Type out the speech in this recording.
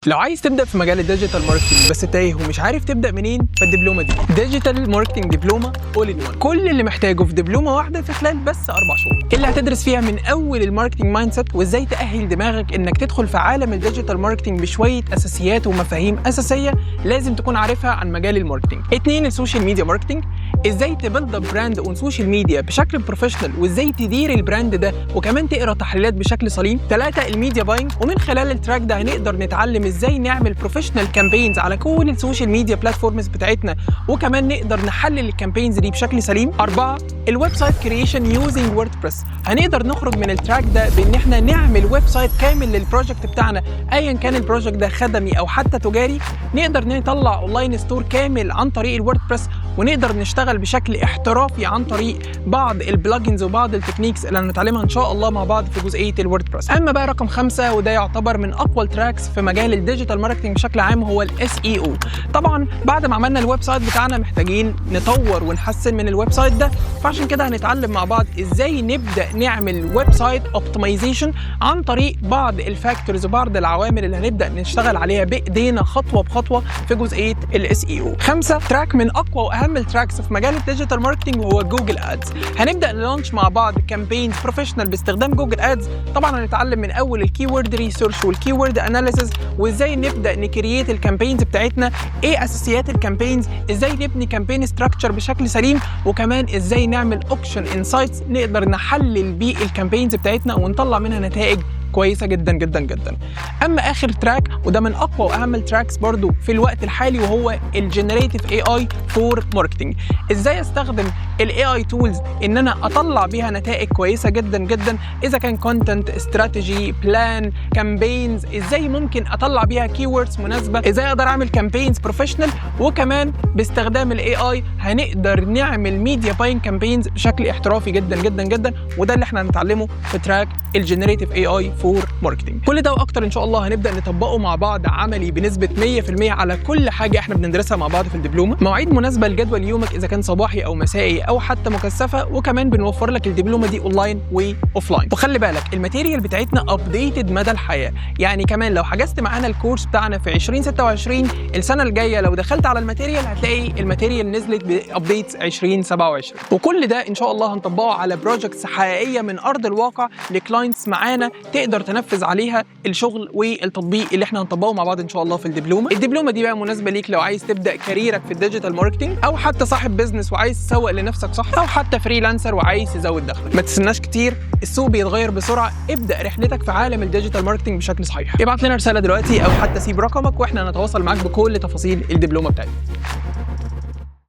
لو عايز تبدا في مجال الديجيتال ماركتنج بس تايه ومش عارف تبدا منين، فالدبلومه دي ديجيتال ماركتنج دبلومه اول ان وان، كل اللي محتاجه في دبلومه واحده في خلال بس 4 شهور، اللي هتدرس فيها من اول الماركتنج مايند سيت وازاي تاهل دماغك انك تدخل في عالم الديجيتال ماركتنج بشويه اساسيات ومفاهيم اساسيه لازم تكون عارفها عن مجال الماركتنج. 2 السوشيال ميديا ماركتنج، ازاي تبلد براند اون سوشيال ميديا بشكل بروفيشنال وازاي تدير البراند ده وكمان تقرا تحليلات بشكل سليم. 3 الميديا باينج، ومن خلال التراك ده هنقدر نتعلم ازاي نعمل بروفيشنال كامبينز على كل السوشيال ميديا بلاتفورمز بتاعتنا وكمان نقدر نحلل الكامبينز دي بشكل سليم. 4 الويب سايت كرييشن يوزنج ووردبريس، هنقدر نخرج من التراك ده بان احنا نعمل ويب سايت كامل للبروجكت بتاعنا ايا كان البروجكت ده خدمي او حتى تجاري، نقدر نطلع اونلاين ستور كامل عن طريق الووردبريس ونقدر نشتغل بشكل احترافي عن طريق بعض البلجنز وبعض التكنيكس اللي هنتعلمها ان شاء الله مع بعض في جزئيه الووردبريس. اما بقى رقم 5 وده يعتبر من اقوى التراكس في مجال الديجيتال ماركتنج بشكل عام هو الاس اي او. طبعا بعد ما عملنا الويب سايت بتاعنا محتاجين نطور ونحسن من الويب سايت ده، فعشان كده هنتعلم مع بعض ازاي نبدا نعمل ويب سايت اوبتمايزيشن عن طريق بعض الفاكتورز وبعض العوامل اللي هنبدا نشتغل عليها بايدينا خطوه بخطوه في جزئيه الاس اي او. 5 تراك من اقوى واهم التراكس في مجال الديجيتال ماركتنج وهو جوجل ادز. هنبدا نلانش مع بعض كامبينز بروفيشنال باستخدام جوجل ادز. طبعا هنتعلم من اول الكيورد ريسيرش والكيورد اناليسيز وازاي نبدا نكرييت الكامبينز بتاعتنا، ايه اساسيات الكامبينز، ازاي نبني كامبين ستراكشر بشكل سليم، وكمان ازاي نعمل اوكشن انسايتس نقدر نحلل بيه الكامبينز بتاعتنا ونطلع منها نتائج كويسه جدا جدا جدا. اما اخر تراك وده من اقوى واهم التراكس برضو في الوقت الحالي وهو الجنريتيف اي اي فور ماركتنج، ازاي استخدم الاي اي تولز ان انا اطلع بيها نتائج كويسه جدا جدا، اذا كان كونتنت، استراتيجي، بلان، كامبينز، ازاي ممكن اطلع بيها كيوردز مناسبه، ازاي اقدر اعمل كامبينز بروفيشنال، وكمان باستخدام الاي اي هنقدر نعمل ميديا باين كامبينز بشكل احترافي جدا جدا جدا، وده اللي احنا هنتعلمه في تراك الجنريتيف اي اي فور ماركتنج. كل ده واكتر ان شاء الله هنبدا نطبقه مع بعض عملي بنسبه 100% على كل حاجه احنا بندرسها مع بعض في الدبلومه. مواعيد مناسبه لجدول يومك اذا كان صباحي او مسائي او حتى مكثفه، وكمان بنوفر لك الدبلومه دي اونلاين واوفلاين. وخلي بالك الماتيريال بتاعتنا ابديتد مدى الحياه، يعني كمان لو حجزت معانا الكورس بتاعنا في 2026 السنه الجايه لو دخلت على الماتيريال هتلاقي الماتيريال نزلت بابديتس 2027، وكل ده ان شاء الله هنطبقه على بروجكتس حقيقيه من ارض الواقع لكلاينتس معانا تقدر تنفذ عليها الشغل والتطبيق اللي احنا هنطبقه مع بعض ان شاء الله في الدبلومه. الدبلومه دي بقى مناسبه ليك لو عايز تبدا كاريرك في الديجيتال ماركتنج، او حتى صاحب بزنس وعايز تسوق لنفسك صح، او حتى فريلانسر وعايز تزود دخلك. ما تستناش كتير، السوق بيتغير بسرعه، ابدا رحلتك في عالم الديجيتال ماركتنج بشكل صحيح. ابعت لنا رساله دلوقتي او حتى سيب رقمك واحنا نتواصل معاك بكل تفاصيل الدبلومه بتاعتك.